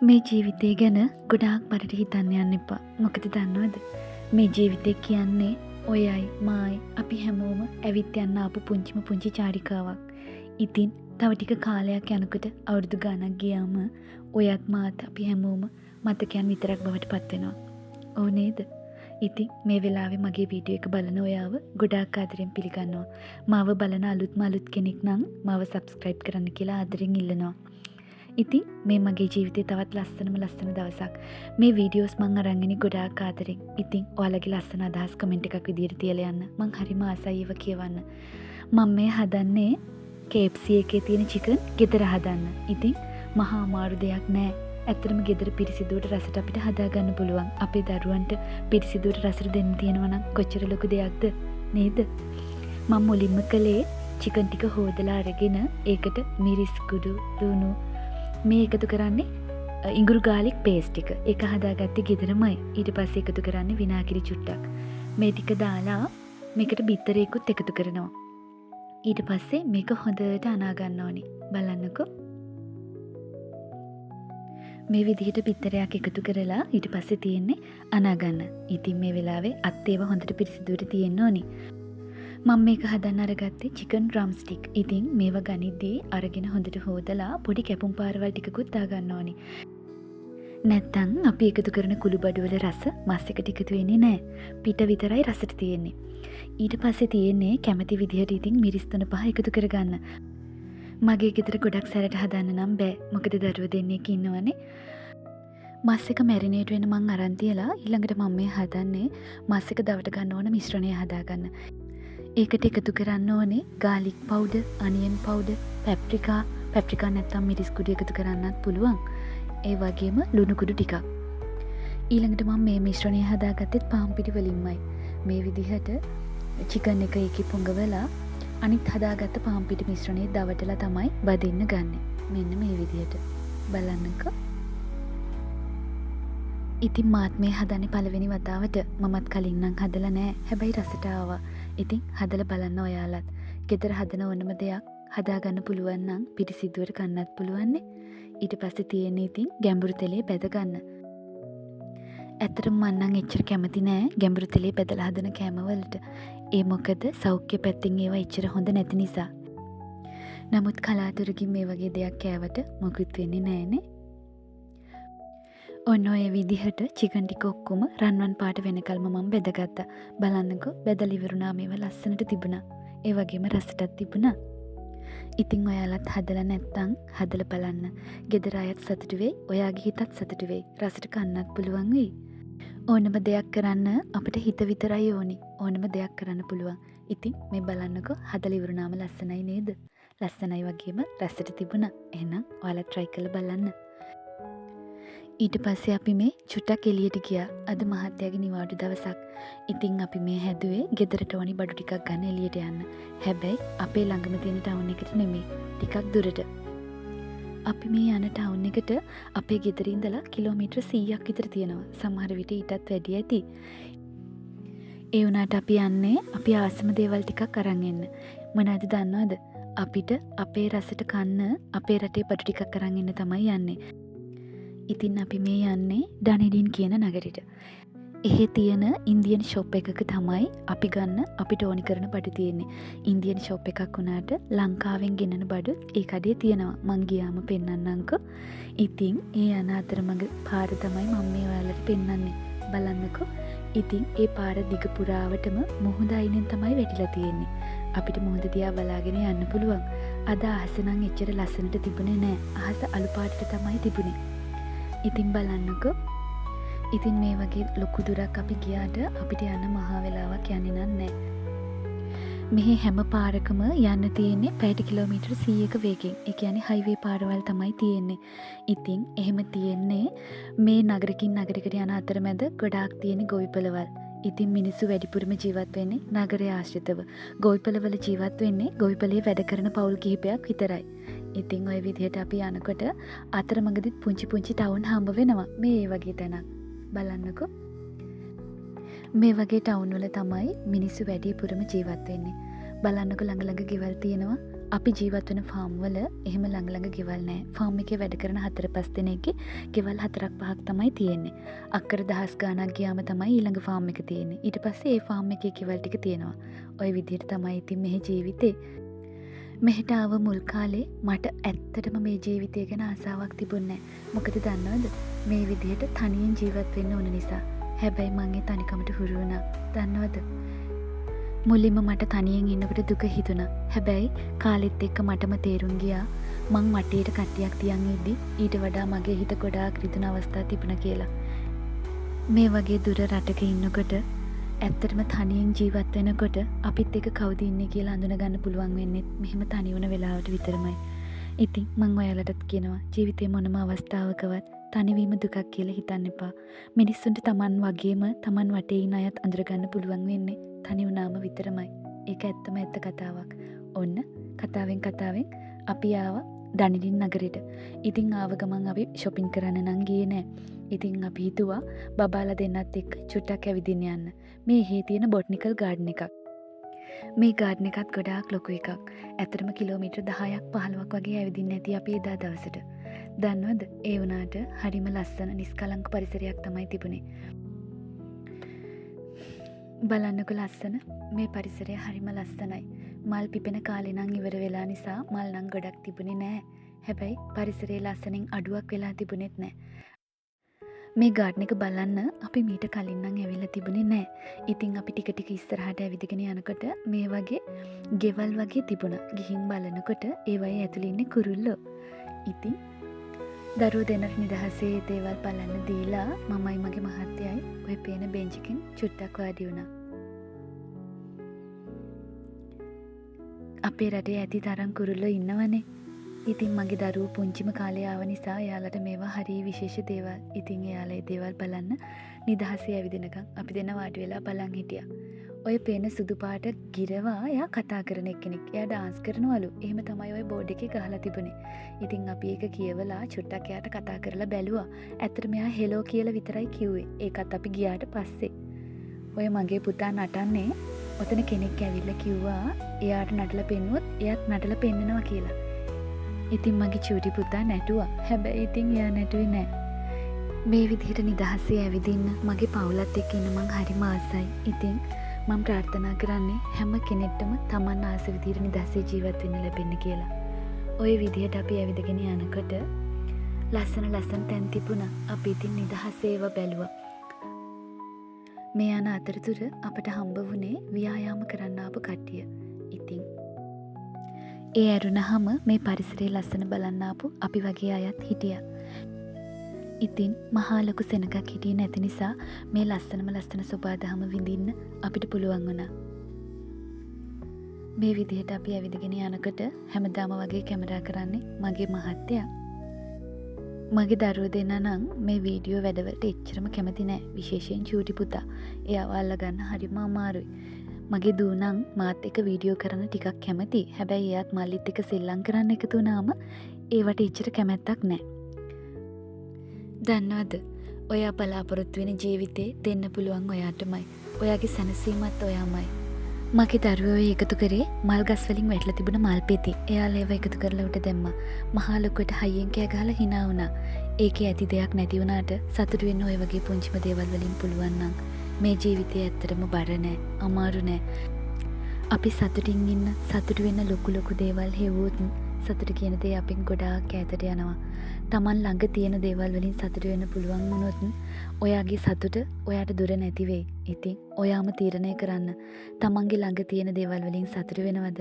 මේ ජීවිතය ගැන ගොඩාක් පරිදි හිතන්න යන්න එපා. මොකද දන්නවද? මේ ජීවිතය කියන්නේ ඔයයි මායි අපි හැමෝම ඇවිත් යන්න ආපු පුංචි චාරිකාවක්. ඉතින් තව ටික කාලයක් යනකොට අවුරුදු ගාණක් ගියාම ඔයත් මාත් අපි හැමෝම මතකයන් විතරක් බවට පත් වෙනවා. ඕ නේද? ඉතින් මේ වෙලාවේ මගේ වීඩියෝ එක බලන ඔයාව ගොඩාක් ආදරෙන් පිළිගන්නවා. මාව බලන අලුත් කෙනෙක් නම් මාව සබ්ස්ක්‍රයිබ් කරන්න කියලා ආදරෙන් ඉල්ලනවා. ඉතින් මේ මගේ ජීවිතේ තවත් ලස්සන දවසක්. මේ වීඩියෝස් මං අරන් ඉන්නේ ගොඩාක් ආදරෙන්. ඉතින් ඔයාලගේ ලස්සන අදහස් කමෙන්ට් එකක් විදියට තියලා යන්න. මං හරිම ආසයි ඒව කියවන්න. මම මේ හදන්නේ KFC එකේ තියෙන චිකන් ගෙදර හදන්න. ඉතින් මහා අමාරු දෙයක් නෑ. ඇත්තටම ගෙදර පිරිසිදුවට රසට අපිට හදාගන්න පුළුවන්. අපේ දරුවන්ට පිරිසිදුවට රසට දෙන්න තියෙනවා නම් කොච්චර ලොකු දෙයක්ද නේද? මම මුලින්ම කළේ චිකන් ටික හොදලා අරගෙන ඒකට මිරිස් කුඩු ලුණු මේ එකතු කරන්නේ ඉඟුරු ගාලික් පේස්ට් එක. ඒක හදාගත්තේ ගෙදරමයි. ඊට පස්සේ එකතු කරන්නේ විනාගිරි චුට්ටක්. මේ ටික දාලා මේකට බිත්තරේකුත් එකතු කරනවා. ඊට පස්සේ මේක හොඳට අනා ගන්න ඕනේ. බලන්නකෝ. මේ විදිහට බිත්තරයක් එකතු කරලා ඊට පස්සේ තියෙන්නේ අනා ගන්න. ඉතින් මේ වෙලාවේ අත් ඒව හොඳට පිරිසිදුවට තියෙන්න ඕනේ. මම මේක හදන්න අරගත්තේ චිකන් ඩ්‍රම් ස්ටික්. ඉතින් මේවා ගනිද්දී අරගෙන හොඳට හොදලා පොඩි කැපුම් පාරවල් ටිකකුත් දාගන්න ඕනේ. නැත්තම් අපි එකතු කරන කුළුබඩු වල රස මස් එකට එකතු වෙන්නේ නැහැ. පිට විතරයි රසට තියෙන්නේ. ඊට පස්සේ තියෙන්නේ කැමති විදිහට ඉතින් මිරිස් 3-5 එකතු කරගන්න. මගේ ගෙදර ගොඩක් සැරට හදන්න නම් බෑ. මොකද දරුවෝ දෙන්නෙක් ඉන්නවනේ. මස් එක මැරිනේට් වෙන මං අරන් තියලා ඊළඟට මම මේ හදන්නේ මස් එක දවට ගන්න ඕන මිශ්‍රණය හදාගන්න. ඒකට එකතු කරන්න ඕනේ ගාලික් පවුඩර්, අනියන් පවුඩර්, පැප්‍රිකා නැත්තම් මිරිස් කුඩු එකතු කරන්නත් පුළුවන්. ඒ වගේම ලුණු කුඩු ටිකක්. ඊළඟට මම මේ මිශ්‍රණය හදාගත්තේ පාන් පිටි වලින්මයි. මේ විදිහට චිකන් එක ඒකේ පොඟවලා අනිත් හදාගත්ත පාන් පිටි මිශ්‍රණය දවටලා තමයි බදින්න ගන්නෙ. මෙන්න මේ විදිහට. බලන්නකෝ. ඉතින් මාත් මේ හදන්නේ පළවෙනි වතාවට. මමත් කලින් නම් හදලා නෑ. හැබැයි රසට ආවා. ඉතින් හදලා බලන්න ඔයාලත්. ගෙදර හදන ඕනම දෙයක් හදාගන්න පුළුවන් නම් පිරිසිදුවට කන්නත් පුළුවන්නේ. ඊට පස්සේ තියෙන්නේ ඉතින් ගැඹුරු තෙලේ බැද ගන්න. ඇත්තටම මම නම් එච්චර කැමති නෑ ගැඹුරු තෙලේ බැදලා හදන කෑම වලට. ඒ මොකද සෞඛ්‍ය පැත්තෙන් ඒවා එච්චර හොඳ නැති නිසා. නමුත් කලාතුරකින් මේ වගේ දෙයක් කෑවට මොකුත් වෙන්නේ නෑනේ. ඔන්න ඔය විදිහට චිකන් ටික ඔක්කොම රන්වන් පාට වෙනකල්ම මම බෙදගත්තා. බලන්නකෝ බෙදලා ඉවරුණා. මේවා ලස්සනට තිබුණා. ඒ වගේම රසටත් තිබුණා. ඉතින් ඔයාලත් හදලා නැත්තම් හදලා බලන්න. ගෙදර අයත් සතුටු වෙයි. ඔයාගේ හිතත් සතුටු වෙයි. රසට කන්නත් පුළුවන් වෙයි. ඕනම දෙයක් කරන්න අපිට හිත විතරයි ඕනි. ඕනම දෙයක් කරන්න පුළුවන්. ඉතින් මේ බලන්නකෝ හදලා ඉවරුණාම ලස්සනයි නේද? ලස්සනයි වගේම රසට තිබුණා. එහෙනම් ඔයාලා try කරලා බලන්න. ඊට පස්සේ අපි මේ චුට්ටක් එළියට ගියා. අද මහත්තයාගේ නිවාඩු දවසක්. ඉතින් අපි මේ හැදුවේ ගෙදරට ඕනි බඩු ටිකක් ගන්න එළියට යන්න. හැබැයි අපේ ළඟම තියෙන ටවුන් එකට නෙමෙයි. ටිකක් දුරට. අපි මේ යන ටවුන් එකට අපේ ගෙදර ඉඳලා කිලෝමීටර් 100ක් විතර තියෙනවා. සමහර විට ඊටත් වැඩි ඇති. ඒ වුණාට අපි යන්නේ අපි ආසම දේවල් ටිකක් අරන් එන්න. මොනවද දන්නවද? අපිට අපේ රසට කන්න අපේ රටේ බඩු ටිකක් අරන් එන්න තමයි යන්නේ. ඉතින් අපි මේ යන්නේ ඩනෙඩින් කියන නගරෙට. එහෙ තියෙන ඉන්දියන් ෂොප් එකක තමයි අපි ගන්න අපිට ඕනි කරන බඩු තියෙන්නේ. ඉන්දියන් ෂොප් එකක් වුණාට ලංකාවෙන් ගෙනන බඩු ඒ කඩේ තියෙනවා. මං ගියාම පෙන්නන්නම්කෝ. ඉතින් ඒ යන අතරමඟ පාර තමයි මම මේ ඔයාලට පෙන්නන්නේ. බලන්නකෝ. ඉතින් ඒ පාර දිග පුරාවටම මුහුද අයිනෙන් තමයි වැටිලා තියෙන්නේ. අපිට මුහුද දිහා බලාගෙන යන්න පුළුවන්. අද අහස නම් එච්චර ලස්සනට තිබුණේ නෑ. අහස අලු පාටට තමයි තිබුණේ. ඉතින් බලන්නකෝ. ඉතින් මේ වගේ ලොකු දුරක් අපි ගියාට අපිට යන්න මහා වෙලාවක් යන්නේ නෑ. මෙහි හැම පාරකම යන්න තියෙන්නේ පැයට කිලෝමීටර් 100ක වේගෙන්. ඒ කියන්නේ හයිවේ පාරවල් තමයි තියෙන්නේ. ඉතින් එහෙම තියෙන්නේ මේ නගරකින් නගරයකට යන අතරමැද ගොඩාක් තියෙන ගොවිපළවල්. ඉතින් මිනිස්සු වැඩිපුරම ජීවත් වෙන්නේ නගරය ආශ්‍රිතව. ගොවිපළවල ජීවත් වෙන්නේ ගොවිපළේ වැඩ කරන පවුල් කිහිපයක් විතරයි. ඉතින් ওই විදිහට අපි යනකොට අතරමඟදිත් පුංචි ටවුන් හම්බ වෙනවා. මේ වගේ තැනක්. බලන්නකෝ. මේ වගේ ටවුන් වල තමයි මිනිස්සු වැඩිපුරම ජීවත් වෙන්නේ. බලන්නකෝ ළඟ ගෙවල් තියෙනවා. අපි ජීවත් වෙන ෆාම් වල එහෙම ළඟ ළඟ ගෙවල් නැහැ. ෆාම් එකේ වැඩ කරන 4-5 දෙනෙක්ගේ ගෙවල් 4-5ක් තමයි තියෙන්නේ. අක්කර දහස් ගාණක් ගියාම තමයි ඊළඟ ෆාම් එක තියෙන්නේ. ඊට පස්සේ ඒ ෆාම් එකේ ගෙවල් ටික තියෙනවා. ওই විදිහට තමයි ඉතින් මෙහි ජීවිතේ. මෙහෙට ආව මුල් කාලේ මට ඇත්තටම මේ ජීවිතය ගැන ආසාවක් තිබුණේ නැහැ. මොකද දන්නවද? මේ විදිහට තනියෙන් ජීවත් වෙන්න ඕන නිසා. හැබැයි මං ඒ තනිකමට හුරු වුණා. දන්නවද? මුලින්ම මට තනියෙන් ඉන්නකොට දුක හිතුණා. හැබැයි කාලෙත් එක්ක මටම තේරුම් ගියා මං වටේට කට්ටියක් තියන් ඉද්දි ඊට වඩා මගේ හිත ගොඩාක් රිදුන අවස්ථා තිබුණා කියලා. මේ වගේ දුර රටක ඉන්නකොට ඇත්තටම තනියෙන් ජීවත් වෙනකොට අපිත් එක්ක කවුද ඉන්නේ කියලා අඳුනගන්න පුළුවන් වෙන්නේ මෙහෙම තනි වුණ වෙලාවට විතරමයි. ඉතින් මං ඔයාලටත් කියනවා ජීවිතේ මොනම අවස්ථාවකවත් තනිවීම දුකක් කියලා හිතන්න එපා. මිනිස්සුන්ට Taman වගේම Taman වටේ ඉන්න අයත් අඳුරගන්න පුළුවන් වෙන්නේ තනි වුණාම විතරමයි. ඒක ඇත්තම ඇත්ත කතාවක්. ඔන්න කතාවෙන් අපි ආවා ඩනිඩින් නගරෙට. ඉතින් ආව ගමන් අපි shopping කරන්න නම් ගියේ නෑ. ඉතින් අපි හිතුවා බබාලා දෙන්නත් එක්ක චුට්ටක් ඇවිදින්න යන්න. මේ හේ තියෙන බොටනිකල් ගාඩන් එකක්. මේ ගාඩන් එකත් ගොඩාක් ලොකු එකක්. ඇත්තටම කිලෝමීටර් 10ක් 15ක් වගේ ඇවිදින්න ඇති අපි එදා දවසට. දන්නවද? ඒ වුණාට හරිම ලස්සන නිස්කලංක පරිසරයක් තමයි තිබුණේ. බලන්නකො ලස්සන මේ පරිසරය හරිම ලස්සනයි. මල් පිපෙන කාලේ නම් ඉවර වෙලා නිසා මල් නම් ගොඩක් තිබුණේ නෑ. හැබැයි පරිසරයේ ලස්සනින් අඩුවක් වෙලා තිබුණෙත් නෑ. මේ ගාඩන් එක බලන්න අපි මීට කලින් නම් ඇවිල්ලා තිබුණේ නෑ. ඉතින් අපි ටික ටික ඉස්සරහට ඇවිදගෙන යනකොට මේ වගේ ගෙවල් වගේ තිබුණා. ගිහින් බලනකොට ඒ වගේ ඇතුළේ ඉන්නේ කුරුල්ලෝ. ඉතින් දරුවෝ දෙන්නට නිදහසේ දේවල් බලන්න දීලා මමයි මගේ මහත්තයයි ඔය පේන බෙන්ච් එකෙන් චුට්ටක් වාඩි වුණා. අපේ රටේ ඇති තරම් කුරුල්ලෝ ඉන්නවනේ. ඉතින් මගේ දරුවෝ පුංචිම කාලේ ආව නිසා එයාලට මේවා හරිය විශේෂ දේවල්. ඉතින් එයාලා ඒ දේවල් බලන්න නිදහසේ ඇවිදිනකම් අපි දෙන්න වාඩි වෙලා බලන් හිටියා. ඔය පේන සුදු පාට ගිරවා එයා කතා කරන එක්කෙනෙක්. එයා ඩාන්ස් කරනවලු. එහෙම තමයි ඔය බෝඩ් එකේ ගහලා තිබුණේ. ඉතින් අපි ඒක කියවලා චුට්ටක් එයාට කතා කරලා බැලුවා. ඇත්තටම එයා හෙලෝ කියලා විතරයි කිව්වේ. ඒකත් අපි ගියාට පස්සේ. ඔය මගේ පුතා නටන්නේ ඔතන කෙනෙක් ඇවිල්ලා කිව්වා එයාට නටලා පෙන්නුවොත් එයාත් නටලා පෙන්නනවා කියලා. ඉතින් මගේ චූටි පුතා නැටුවා. හැබැයි ඉතින් එයා නැටුවේ නෑ. මේ විදිහට නිදහසේ ඇවිදින්න මගේ පවුලත් එක්ක ඉන්න මං හරිම ආසයි. ඉතින් මම ප්‍රාර්ථනා කරන්නේ හැම කෙනෙක්ටම Taman ආස විදිහට නිදහසේ ජීවත් වෙන්න ලැබෙන්න කියලා. ওই විදිහට අපි ඇවිදගෙන යනකොට ලස්සන තැන් තිබුණා. අපි ඉතින් නිදහසේව බැලුවා. මේ යන අතරතුර අපට හම්බ වුණේ ව්‍යායාම කරන්න ආපු කට්ටිය. ඉතින් ඒ ඇරුණහම මේ පරිසරයේ ලස්සන බලන්න ආපු අපි වගේ අයත් හිටියා. ඉතින් මහා ලොකු සෙනගක් හිටියේ නැති නිසා මේ ලස්සන සොබාදහම විඳින්න අපිට පුළුවන් වුණා. මේ විදිහට අපි ඇවිදගෙන යනකොට හැමදාම වගේ කැමරා කරන්නේ මගේ මහත්තයා. මගේ දරුවෝ දෙන්නා නම් මේ වීඩියෝ වැඩවලට එච්චරම කැමති නෑ. විශේෂයෙන් චූටි පුතා. එයාව අල්ලගන්න හරිම අමාරුයි. මගේ දූ නම් මාත් එක්ක වීඩියෝ කරන්න ටිකක් කැමති. හැබැයි එයාත් මල්ලිත් එක්ක සෙල්ලම් කරන්න එකතු වුණාම ඒවට එච්චර කැමැත්තක් නෑ. දන්නවද? ඔයා බලාපොරොත්තු වෙන ජීවිතේ දෙන්න පුළුවන් ඔයාටමයි. ඔයාගේ සැනසීමත් ඔයාමයි. මගේ දරුවෝ එකතු කරේ මල් ගස් වලින් වැටලා තිබුණ මල් පෙති. එයාලා ඒව එකතු කරලා උඩ දැම්මා. මහා ලොකුවට හයියෙන් කෑ ගහලා hina වුණා. ඒකේ ඇති දෙයක් නැති වුණාට සතුටු වෙන්න ඔය වගේ පුංචිම දේවල් වලින් පුළුවන් නම් මේ ජීවිතේ ඇත්තටම බර නෑ, අමාරු නෑ. අපි සතුටින් ඉන්න, සතුටු වෙන්න ලොකු දේවල් හෙව්වොත් සතුට කියන දේ අපෙන් ගොඩාක් ඈතට යනවා. Taman ළඟ තියෙන දේවල් වලින් සතුට වෙන්න පුළුවන් වුණොත් ඔයාගේ සතුට ඔයාට දුර නැති වෙයි. ඉතින් ඔයාම තීරණය කරන්න. Tamanගේ ළඟ තියෙන දේවල් වලින් සතුට වෙනවද?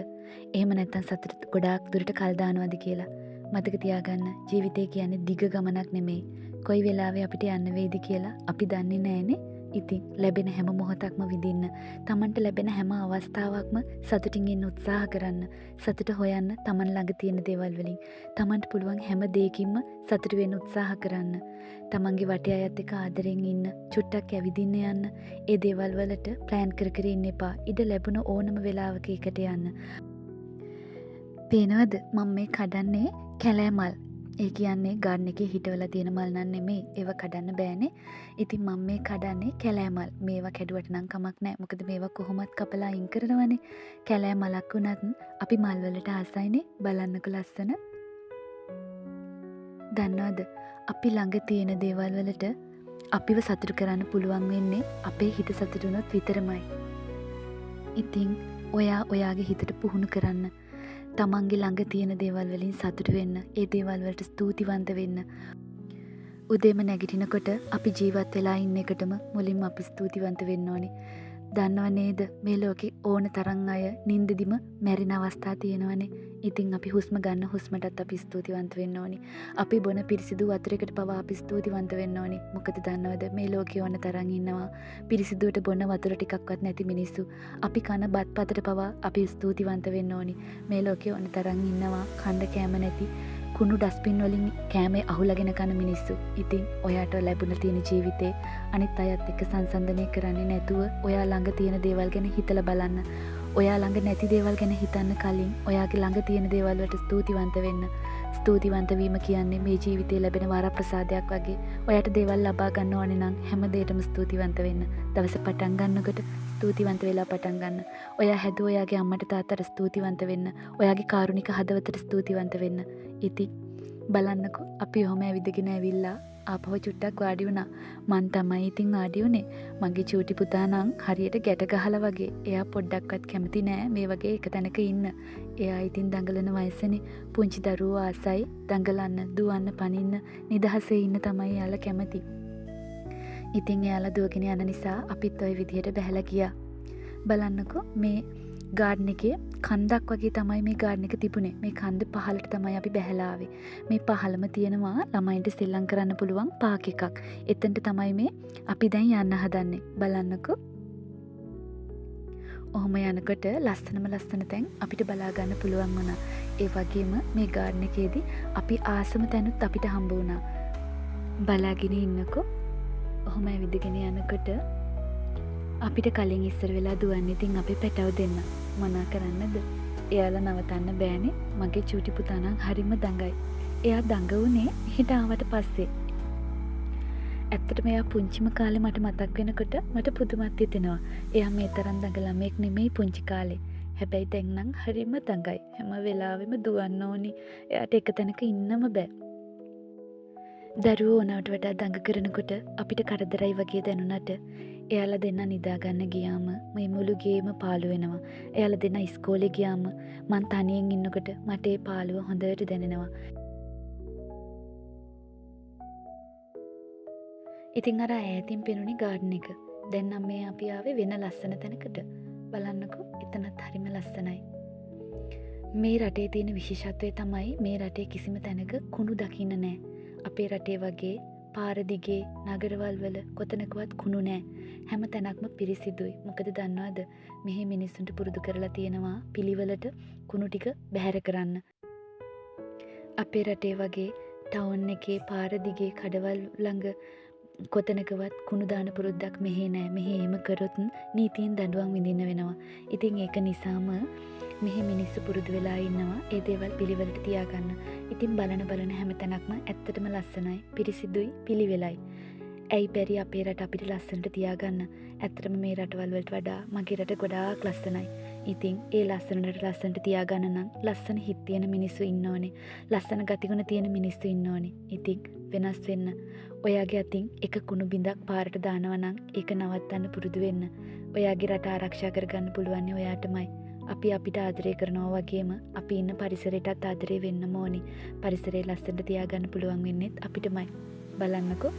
එහෙම නැත්නම් සතුට ගොඩාක් දුරට කල් දානවද කියලා. මතක තියාගන්න. ජීවිතය කියන්නේ දිග ගමනක් නෙමෙයි. කොයි වෙලාවෙ අපිට යන්න වෙයිද කියලා අපි දන්නේ නැහැනේ. ඉතින් ලැබෙන හැම මොහොතක්ම විඳින්න. Tamanට ලැබෙන හැම අවස්ථාවක්ම සතුටින් ඉන්න උත්සාහ කරන්න. සතුට හොයන්න Taman ළඟ තියෙන දේවල් වලින්. Tamanට පුළුවන් හැම දෙයකින්ම සතුට වෙන්න උත්සාහ කරන්න. Tamanගේ වටේ අයත් එක්ක ආදරෙන් ඉන්න. චුට්ටක් ඇවිදින්න යන්න. ඒ දේවල් වලට ප්ලෑන් කර ඉන්න එපා. ඉඩ ලැබුණ ඕනම වෙලාවක එකට යන්න. පේනවද? මම මේ කඩන්නේ කැලෑ මල්. ඒ කියන්නේ ගාඩන් එකේ හිටවලා තියෙන මල් නම් නෙමෙයි. ඒව කඩන්න බෑනේ. ඉතින් මම මේ කඩන්නේ කැලෑ මල්. මේවා කැඩුවට නම් කමක් නැහැ. මොකද මේවා කොහොමත් කපලා අයින් කරනවනේ. කැලෑ මලක් වුණත් අපි මල් වලට ආසයිනේ. බලන්නකො ලස්සන. දන්නවද? අපි ළඟ තියෙන දේවල් වලට අපිව සතුටු කරන්න පුළුවන් වෙන්නේ අපේ හිත සතුටු වුණොත් විතරමයි. ඉතින් ඔයා ඔයාගේ හිතට පුහුණු කරන්න. තමන්ගේ ළඟ තියෙන දේවල් වලින් සතුටු වෙන්න. ඒ දේවල් වලට ස්තුතිවන්ත වෙන්න. උදේම නැගිටිනකොට අපි ජීවත් වෙලා ඉන්න එකටම මුලින්ම අපි ස්තුතිවන්ත වෙන්න ඕනේ. දන්නව නේද මේ ලෝකේ ඕන තරම් අය නිින්දදිම මැරෙන අවස්ථා තියෙනවනේ. ඉතින් අපි හුස්ම ගන්න හුස්මටත් අපි ස්තුතිවන්ත වෙන්න ඕනේ. අපි බොන පිරිසිදු වතුරකට පවා අපි ස්තුතිවන්ත වෙන්න ඕනේ. මොකද දන්නවද මේ ලෝකේ ඕන තරම් ඉන්නවා පිරිසිදුවට බොන වතුර ටිකක්වත් නැති මිනිස්සු. අපි කන බත් පතට පවා අපි ස්තුතිවන්ත වෙන්න ඕනේ. මේ ලෝකේ ඕන තරම් ඉන්නවා කන්න කෑම නැති කුණු ඩස්පින් වලින් කෑමේ අහුලගෙන කන මිනිස්සු. ඉතින් ඔයාට ලැබුණ තියෙන ජීවිතේ අනිත් අයත් එක්ක සංසන්දනය කරන්නේ නැතුව ඔයා ළඟ තියෙන දේවල් ගැන හිතලා බලන්න. ඔයා ළඟ නැති දේවල් ගැන හිතන්න කලින් ඔයාගේ ළඟ තියෙන දේවල් වලට ස්තුතිවන්ත වෙන්න. ස්තුතිවන්ත වීම කියන්නේ මේ ජීවිතේ ලැබෙන වරප්‍රසාදයක් වගේ. ඔයාට දේවල් ලබා ගන්න ඕනේ නම් හැම දෙයකටම ස්තුතිවන්ත වෙන්න. දවස පටන් ගන්නකොට ස්තුතිවන්ත වෙලා පටන් ගන්න. ඔයා හැදුව ඔයාගේ අම්මට තාත්තට ස්තුතිවන්ත වෙන්න. ඔයාගේ කාරුණික හදවතට ස්තුතිවන්ත වෙන්න. ඉතින් බලන්නකො අපි ඔහොම ඇවිදගෙන ඇවිල්ලා ආපහු චුට්ටක් වාඩි වුණා. මං තමයි ඉතින් වාඩි වුණේ. මගේ චූටි පුතා නම් හරියට ගැට ගහලා වගේ. එයා පොඩ්ඩක්වත් කැමති නෑ මේ වගේ එක තැනක ඉන්න. එයා ඉතින් දඟලන වයසනේ. පුංචි දරුවෝ ආසයි දඟලන්න, දුවන්න, පනින්න, නිදහසේ ඉන්න තමයි එයාලා කැමති. ඉතින් එයාලා දුවගෙන යන නිසා අපිත් ওই විදිහට බැහැලා ගියා. බලන්නකෝ මේ ගාඩන් එකේ කන්දක් වගේ තමයි මේ ගාඩන් එක තිබුණේ. මේ කන්ද පහළට තමයි අපි බැහැලා ආවේ. මේ පහළම තියෙනවා ළමයින්ට සෙල්ලම් කරන්න පුළුවන් පාක් එකක්. එතනට තමයි මේ අපි දැන් යන්න හදන්නේ. බලන්නකෝ. ඔහොම යනකොට ලස්සන තැන් අපිට බලා ගන්න පුළුවන් වුණා. ඒ වගේම මේ ගාඩන් එකේදී අපි ආසම තැනුත් අපිට හම්බ වුණා. බලාගෙන ඉන්නකෝ. ඔහොම ඇවිදගෙන යනකොට අපිට කලින් ඉස්සර වෙලා දුවන්න ඉතින් අපි පැටව දෙන්න. මොනා කරන්නද? එයාලා නවතන්න බෑනේ. මගේ චූටි පුතා නම් හරිම දඟයි. එයා දඟ වුණේ හිට ආවට පස්සේ. ඇත්තටම එයා පුංචිම කාලේ මට මතක් වෙනකොට මට පුදුමත් හිතෙනවා. එයා මේ තරම් දඟ ළමෙක් නෙමෙයි පුංචි කාලේ. හැබැයි දැන් නම් හරිම දඟයි. හැම වෙලාවෙම දුවන්න ඕනි. එයාට එක තැනක ඉන්නම බෑ. දරුවෝ ඕනවට වඩා දඟ කරනකොට අපිට කරදරයි වගේ දැනුණට එයාලා දෙන්න නිදාගන්න ගියාම මේ මුළු ගේම පාළු වෙනවා. එයාලා දෙන්න ඉස්කෝලේ ගියාම මං තනියෙන් ඉන්නකොට මට ඒ පාළුව හොඳට දැනෙනවා. ඉතින් අර ඈතින් පෙනුනේ ගාඩන් එක. දැන් නම් මේ අපි ආවේ වෙන ලස්සන තැනකට. බලන්නකෝ එතනත් හරිම ලස්සනයි. මේ රටේ තියෙන විශේෂත්වය තමයි මේ රටේ කිසිම තැනක කුණු දකින්න නෑ. අපේ රටේ වගේ පාර දිගේ නගරවල් වල කොතනකවත් කුණු නෑ. හැම තැනක්ම පිරිසිදුයි. මොකද දන්නවද? මෙහි මිනිස්සුන්ට පුරුදු කරලා තියෙනවා පිළිවෙලට කුණු ටික බැහැර කරන්න. අපේ රටේ වගේ ටවුන් එකේ පාර දිගේ කඩවල් ළඟ කොතනකවත් කුණු දාන පුරුද්දක් මෙහි නෑ. මෙහි එහෙම කරොත් නීතියෙන් දඬුවම් විඳින්න වෙනවා. ඉතින් ඒක නිසාම මෙහි මිනිස්සු පුරුදු වෙලා ඉන්නවා ඒ දේවල් පිළිවෙලට තියාගන්න. ඉතින් බලන හැම තැනක්ම ඇත්තටම ලස්සනයි, පිරිසිදුයි, පිළිවෙලයි. ඇයි බැරි අපේ රට අපිට ලස්සනට තියාගන්න? ඇත්තටම මේ රටවල් වලට වඩා මගේ රට ගොඩාක් ලස්සනයි. ඉතින් ඒ ලස්සනට තියාගන්න නම් ලස්සන හිත් තියෙන මිනිස්සු ඉන්න ඕනේ. ලස්සන ගතිගුණ තියෙන මිනිස්සු ඉන්න ඕනේ. ඉතින් වෙනස් වෙන්න. ඔයාගේ අතින් එක කුණු බිඳක් පාරට දානවා නම් ඒක නවත්තන්න පුරුදු වෙන්න. ඔයාගේ රට ආරක්ෂා කරගන්න පුළුවන් ඔයාටමයි. අපි අපිට ආදරය කරනවා වගේම අපි ඉන්න පරිසරයටත් ආදරය වෙන්න ඕනි. පරිසරය ලස්සනට තියාගන්න පුළුවන් වෙන්නේත් අපිටමයි. බලන්නකෝ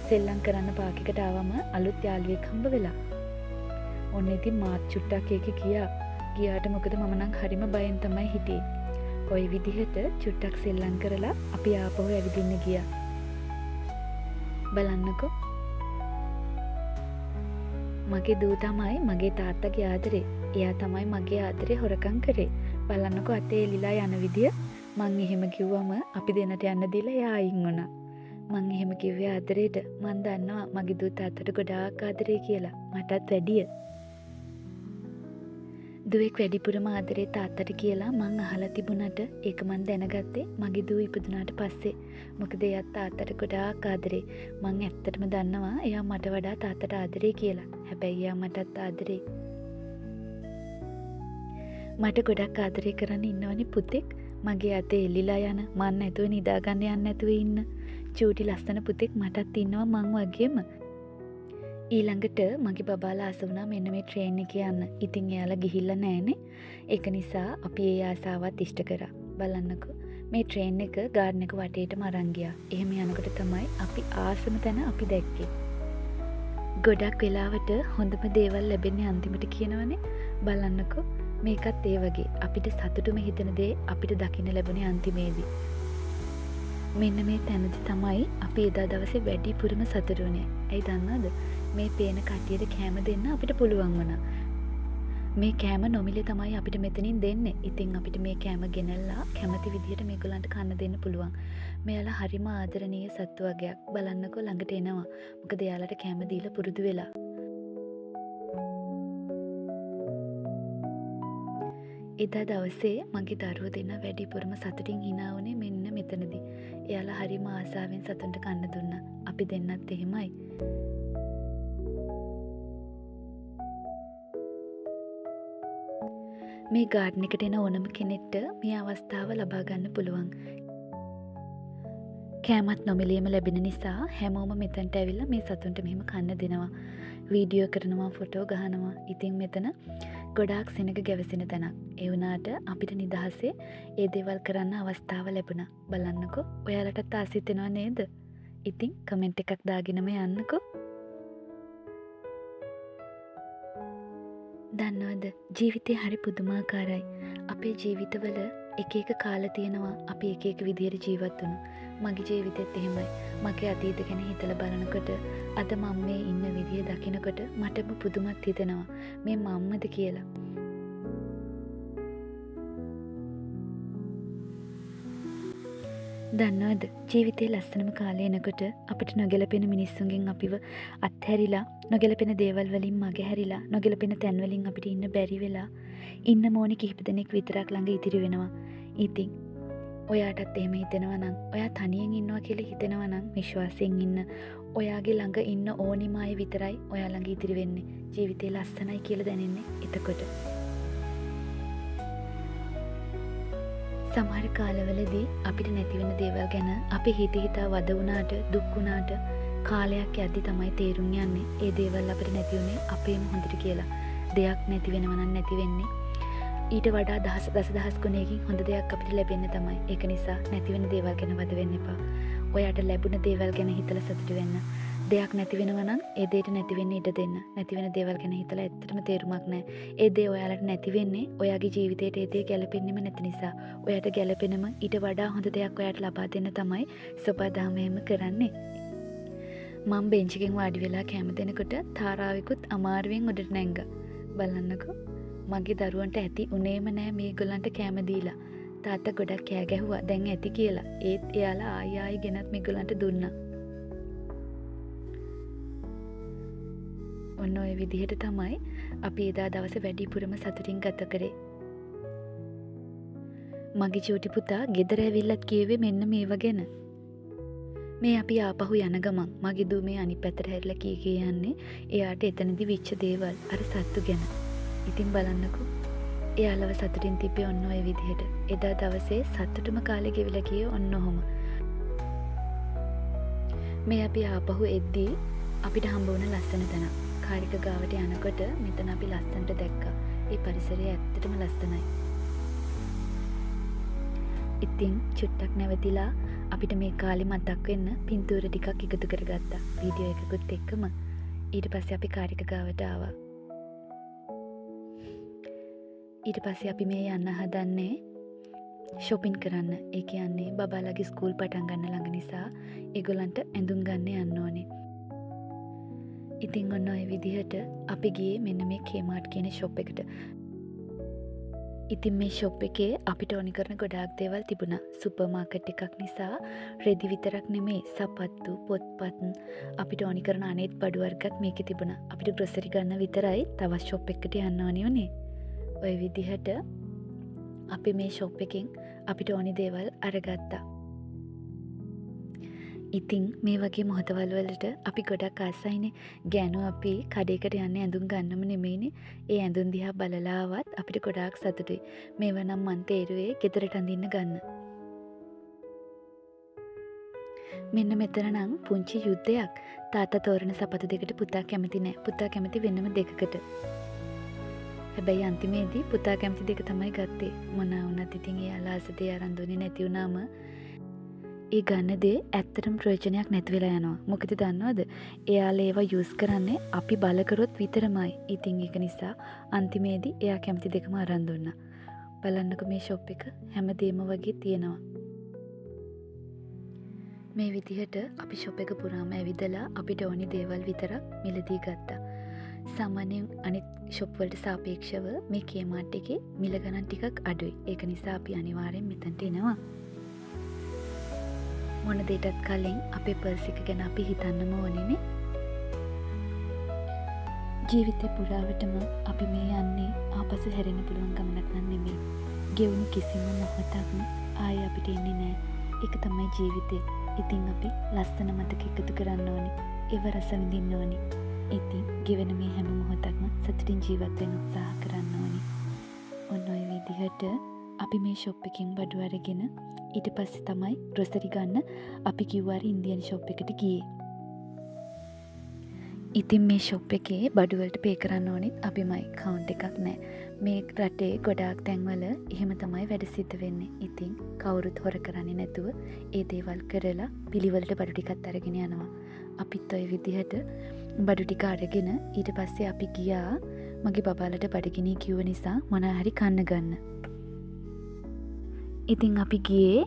සෙල්ලම් කරන්න පාක් එකට ආවම අලුත් යාළුවෙක් හම්බ වෙලා. ඔන්න ඉතින් මාත් චුට්ටක් ඒකේ ගියාට මොකද මම නම් හරිම බයෙන් තමයි හිටියේ. ওই විදිහට චුට්ටක් සෙල්ලම් කරලා අපි ආපහු ඇවිදින්න ගියා. බලන්නකෝ මගේ දූ තමයි මගේ තාත්තගේ ආදරේ. එයා තමයි මගේ ආදරේ හොරකම් කරේ. බලන්නකෝ අතේ එලිලා යන විදිය. මං එහෙම කිව්වම අපි දෙන්නට යන්න දීලා එයා අයින් වුණා. මං එහෙම කිව්වේ ආදරේට. මං දන්නවා මගේ දූ තාත්තට ගොඩාක් ආදරේ කියලා. මටත් වැඩිය. දුවෙක් වැඩිපුරම ආදරේ තාත්තට කියලා මං අහලා තිබුණට ඒක මං දැනගත්තේ මගේ දූ ඉපදුනාට පස්සේ. මොකද එයාත් තාත්තට ගොඩාක් ආදරේ. මං ඇත්තටම දන්නවා එයා මට වඩා තාත්තට ආදරේ කියලා. හැබැයි එයා මටත් ආදරේ. මට ගොඩක් ආදරේ කරන්න ඉන්නවනේ පුතෙක්. මගේ අතේ එල්ලිලා යන මං නැතුව නිදාගන්න යන්න නැතුව ඉන්න චූටි ලස්සන පුතෙක් මටත් ඉන්නවා මං වගේම. ඊළඟට මගේ බබාලා ආස වුණා මෙන්න මේ ට්‍රේන් එකේ යන්න. ඉතින් එයාලා ගිහිල්ලා නැහනේ. ඒක නිසා අපි ඒ ආසාවත් ඉෂ්ට කරා. බලන්නකෝ මේ ට්‍රේන් එක ගාඩන් එක වටේටම අරන් ගියා. එහෙම යනකොට තමයි අපි ආසම තැන අපි දැක්කේ. ගොඩක් වෙලාවට හොඳම දේවල් ලැබෙන්නේ අන්තිමට කියනවනේ. බලන්නකෝ මේකත් ඒ වගේ අපිට සතුටුම හිතෙන දේ අපිට දකින්න ලැබුණේ අන්තිමේදී. මෙන්න මේ තැනදි තමයි අපි එදා දවසේ වැඩිපුරම සතුටු වුණේ. ඇයි දන්නවද? මේ පේන කට්ටියට කෑම දෙන්න අපිට පුළුවන් වුණා. මේ කෑම නොමිලේ තමයි අපිට මෙතනින් දෙන්නේ. ඉතින් අපිට මේ කෑම ගෙනල්ලා කැමති විදිහට මේගොල්ලන්ට කන්න දෙන්න පුළුවන්. මෙයාලා හරිම ආදරණීය සත්තු වර්ගයක්. බලන්නකෝ ළඟට එනවා. මොකද එයාලට කෑම දීලා පුරුදු වෙලා. එදා දවසේ මගේ දරුවෝ දෙන්නා වැඩිපුරම සතුටින් hina වුණේ මෙන්න මෙතනදී. එයාලා හරිම ආසාවෙන් සතුන්ට කන්න දුන්නා. අපි දෙන්නත් එහෙමයි. මේ ගාඩන් එකට එන ඕනම කෙනෙක්ට මේ අවස්ථාව ලබා ගන්න පුළුවන්. කෑමත් නොමිලේම ලැබෙන නිසා හැමෝම මෙතනට ඇවිල්ලා මේ සතුන්ට මෙහෙම කන්න දෙනවා. වීඩියෝ කරනවා, ෆොටෝ ගහනවා. ඉතින් මෙතන ගොඩාක් සෙනග ගැවසෙන තැනක්. ඒ වුණාට අපිට නිදහසේ ඒ දේවල් කරන්න අවස්ථාව ලැබුණා. බලන්නකෝ ඔයාලටත් ආස හිතෙනව නේද? ඉතින් කමෙන්ට් එකක් දාගෙනම යන්නකෝ. දන්නවද ජීවිතේ හරි පුදුමාකාරයි. අපේ ජීවිතවල එක එක කාල තියෙනවා. අපි එක එක විදිහට ජීවත් වුණා. මගේ ජීවිතෙත් එහෙමයි. මගේ අතීත ගැන හිතලා බලනකොට අද මම මේ ඉන්න විදිය දකිනකොට මටම පුදුමත් හිතෙනවා. මේ මම්මද කියලා. දන්නවද ජීවිතේ ලස්සනම කාලේ එනකොට අපිට නොගැලපෙන මිනිස්සුන්ගෙන් අපිව අත්හැරිලා, නොගැලපෙන දේවල් වලින් මගහැරිලා, නොගැලපෙන තැන් වලින් අපිට ඉන්න බැරි වෙලා ඉන්න මොණි කිහිප දෙනෙක් විතරක් ළඟ ඉතිරි වෙනවා. ඉතින් ඔයාටත් එහෙම හිතෙනවා නම්, ඔයා තනියෙන් ඉන්නවා කියලා හිතෙනවා නම් විශ්වාසයෙන් ඉන්න. ඔයාගේ ළඟ ඉන්න ඕනිම අය විතරයි ඔයා ළඟ ඉතිරි වෙන්නේ. ජීවිතේ ලස්සනයි කියලා දැනෙන්නේ එතකොට. සමහර කාලවලදී අපිට නැති වෙන දේවල් ගැන අපි හිතා වද වුණාට, දුක් වුණාට කාලයක් යද්දි තමයි තේරුම් යන්නේ ඒ දේවල් අපිට නැති වුණේ අපේම හොඳට කියලා. දෙයක් නැති වෙනවා නම් නැති වෙන්නේ ඊට වඩා දසදහස් ගුණයකින් හොඳ දෙයක් අපිට ලැබෙන්න තමයි. ඒක නිසා නැති වෙන දේවල් ගැන වද වෙන්න එපා. ඔයාට ලැබුණ දේවල් ගැන හිතලා සතුටු වෙන්න. දෙයක් නැති වෙනවා නම් ඒ දෙයට නැති වෙන්න ඉඩ දෙන්න. නැති වෙන දේවල් ගැන හිතලා ඇත්තටම තේරුමක් නැහැ. ඒ දේ ඔයාලට නැති වෙන්නේ ඔයාගේ ජීවිතේට ඒ දේ ගැලපෙන්නෙම නැති නිසා. ඔයාට ගැලපෙනම ඊට වඩා හොඳ දෙයක් ඔයාට ලබා දෙන්න තමයි සබදාමයෙන්ම කරන්නේ. මම බෙන්ච් එකෙන් වාඩි වෙලා කැම දෙනකොට තාරාවිකුත් අමාරුවෙන් උඩට නැංගා. බලන්නකෝ මගේ දරුවන්ට ඇති උනේම නෑ මේගොල්ලන්ට කැම දීලා. තාත්තා ගොඩක් කෑ ගැහුවා දැන් ඇති කියලා. ඒත් එයාලා ආයි ගෙනත් මේගොල්ලන්ට දුන්නා. ඔන්න ඔය විදිහට තමයි අපි එදා දවසේ වැඩිපුරම සතුටින් ගත කරේ. මගේ චූටි පුතා ගෙදර ඇවිල්ලත් කියෙව්වේ මෙන්න මේව ගැන. මේ අපි ආපහු යන ගමන් මගේ දූ මේ අනිත් පැත්තට හැරිලා කී යන්නේ එයාට එතනදි විච්ච දේවල් අර සත්තු ගැන. ඉතින් බලන්නකෝ එයාලව සතුටින් තිබ්බේ ඔන්න ඔය විදිහට. එදා දවසේ සතුටුම කාලේ ගෙවිලා ගියේ ඔන්න ඔහොම. මේ අපි ආපහු එද්දී අපිට හම්බ වුණ ලස්සන තැනක්. කාරික ගාවට යනකොට මෙතන අපි ලස්සනට දැක්කා. ඒ පරිසරය ඇත්තටම ලස්සනයි. ඉතින් චුට්ටක් නැවතිලා අපිට මේ කාලේ මතක් වෙන්න පින්තූර ටිකක් එකතු කරගත්තා. වීඩියෝ එකකුත් එක්කම. ඊට පස්සේ අපි කාරික ගාවට ආවා. ඊට පස්සේ අපි මේ යන්න හදන්නේ shopping කරන්න. ඒ කියන්නේ බබාලාගේ ස්කූල් පටන් ගන්න ළඟ නිසා ඒගොල්ලන්ට ඇඳුම් ගන්න යන්න ඕනේ. ඉතින් ඔන්න ඔය විදිහට අපි ගියේ මෙන්න මේ Kmart කියන shop එකට. ඉතින් මේ shop එකේ අපිට ඕනි කරන ගොඩාක් දේවල් තිබුණා. සුපර් මාකට් එකක් නිසා රෙදි විතරක් නෙමෙයි සපත්තු, පොත්පත් අපිට ඕනි කරන අනෙත් බඩු වර්ගත් මේකේ තිබුණා. අපිට ග්‍රොසරි ගන්න විතරයි තවත් shop එකකට යන්න ඕනේ උනේ. ඔය විදිහට අපි මේ ෂොප් එකෙන් අපිට ඕනි දේවල් අරගත්තා. ඉතින් මේ වගේ මොහොතවල් වලට අපි ගොඩක් ආසයිනේ. ගෑනු අපි කඩේකට යන්නේ ඇඳුම් ගන්නම නෙමෙයිනේ. ඒ ඇඳුම් දිහා බලලාවත් අපිට ගොඩාක් සතුටුයි. මේව නම් මන් තේරුවේ ගෙදරට අඳින්න ගන්න. මෙන්න මෙතන නම් පුංචි යුද්ධයක්. තාත්තා තෝරන සපතු දෙකට පුතා කැමති නෑ. පුතා කැමති වෙනම දෙකකට. හැබැයි අන්තිමේදී පුතා කැමති දෙක තමයි ගත්තේ. මොනවා වුණත් ඉතින් එයාලා ආසදේ අරන් දුන්නේ නැති වුණාම ඒ ගන්න දේ ඇත්තටම ප්‍රයෝජනයක් නැති වෙලා යනවා. මොකද දන්නවද? එයාලා ඒවා යූස් කරන්නේ අපි බල කරොත් විතරමයි. ඉතින් ඒක නිසා අන්තිමේදී එයා කැමති දෙකම අරන් දුන්නා. බලන්නකෝ මේ ෂොප් එක හැමදේම වගේ තියෙනවා. මේ විදිහට අපි ෂොප් එක පුරාම ඇවිදලා අපිට ඕනි දේවල් විතරක් මිලදී ගත්තා. සාමාන්‍යයෙන් අනිත් ෂොප් වලට සාපේක්ෂව මේ කේමාර්ට් එකේ මිල ගණන් ටිකක් අඩුයි. ඒක නිසා අපි අනිවාර්යෙන් මෙතනට එනවා. මොන දෙයටත් කලින් අපේ පර්ස් එක ගැන අපි හිතන්නම ඕනේනේ. ජීවිතේ පුරාවටම අපි මේ යන්නේ ආපසු හැරෙන්න පුළුවන් ගමනක් නම් නෙමෙයි. ගෙවුණු කිසිම මොහොතක් ආයෙ අපිට එන්නේ නැහැ. ඒක තමයි ජීවිතේ. ඉතින් අපි ලස්සන මතක එකතු කරන්න ඕනි. ඒව රස විඳින්න ඕනි. ඉතින් ගෙවෙන මේ හැම මොහොතක්ම සතුටින් ජීවත් වෙන්න උත්සාහ කරන්න ඕනි. ඔන්න ඔය විදිහට අපි මේ ෂොප් එකෙන් බඩු අරගෙන ඊට පස්සේ තමයි ග්‍රොසරි ගන්න අපි කිව්වාර ඉන්දියන් ෂොප් එකට ගියේ. ඉතින් මේ ෂොප් එකේ බඩු වලට පේ කරන්න ඕනෙත් අපිමයි. කවුන්ට් එකක් නැහැ. මේ රටේ ගොඩාක් තැන්වල එහෙම තමයි වැඩ සිද්ධ වෙන්නේ. ඉතින් කවුරුත් හොර කරන්නේ නැතුව ඒ දේවල් කරලා පිළිවෙලට බඩු ටිකක් අරගෙන යනවා. අපිත් ඔය විදිහට බඩු ටික අරගෙන ඊට පස්සේ අපි ගියා මගේ බබාලට බඩගිනි කිව්ව නිසා මොනවා හරි කන්න ගන්න. ඉතින් අපි ගියේ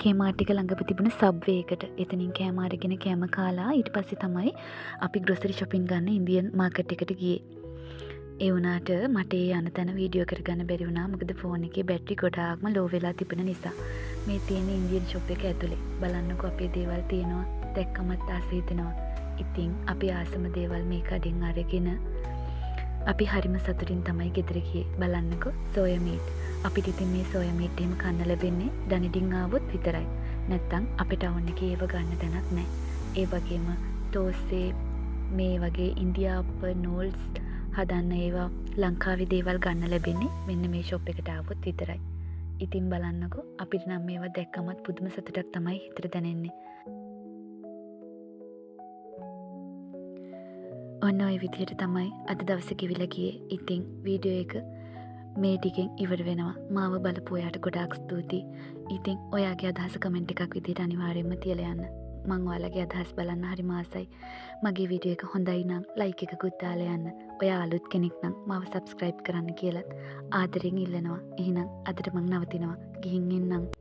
කේමාර්ට් එක ළඟම තිබුණ සබ්වේ එකට. එතනින් කෑම අරගෙන කෑම කාලා ඊට පස්සේ තමයි අපි ග්‍රොසරි shopping ගන්න ඉන්දියන් මාකට් එකට ගියේ. ඒ වුණාට මට ඒ යන තැන වීඩියෝ කරගන්න බැරි වුණා. මොකද ෆෝන් එකේ බැටරි ගොඩාක්ම ලෝ වෙලා තිබුණ නිසා. මේ තියෙන ඉන්දියන් ෂොප් එක ඇතුලේ. බලන්නකෝ අපේ දේවල් තියෙනවා. දැක්කමත් ආස හිතෙනවා. ඉතින් අපි ආසම දේවල් මේ කඩෙන් අරගෙන අපි හරිම සතුටින් තමයි ගෙදර ගියේ. බලන්නකෝ සෝයා මීට්. අපිට ඉතින් මේ සෝයා මීට් එහෙම කන්න ලැබෙන්නේ ඩනිඩින් ආවොත් විතරයි. නැත්තම් අපේ ටවුන් එකේ ඒව ගන්න තැනක් නැහැ. ඒ වගේම ටෝස්සේ මේ වගේ ඉන්දියාප්ප නූල්ස් හදන්න ඒවා ලංකාවේ දේවල් ගන්න ලැබෙන්නේ මෙන්න මේ ෂොප් එකට ආවොත් විතරයි. ඉතින් බලන්නකෝ අපිට නම් මේවා දැක්කමත් පුදුම සතුටක් තමයි හිතට දැනෙන්නේ. ඔන්න ඔය විදිහට තමයි අද දවසේ කිවිලා ගියේ. ඉතින් වීඩියෝ එක මේ ටිකෙන් ඉවර වෙනවා. මාව බලපු ඔයාට ගොඩාක් ස්තුතියි. ඉතින් ඔයාගේ අදහස කමෙන්ට් එකක් විදිහට අනිවාර්යයෙන්ම තියලා යන්න. මං ඔයාලගේ අදහස් බලන්න හරිම ආසයි. මගේ වීඩියෝ එක හොඳයි නම් ලයික් එකකුත් දාලා යන්න. ඔයා අලුත් කෙනෙක් නම් මාව සබ්ස්ක්‍රයිබ් කරන්න කියලාත් ආදරෙන් ඉල්ලනවා. එහෙනම් අදට මං නවතිනවා. ගිහින් එන්නම්.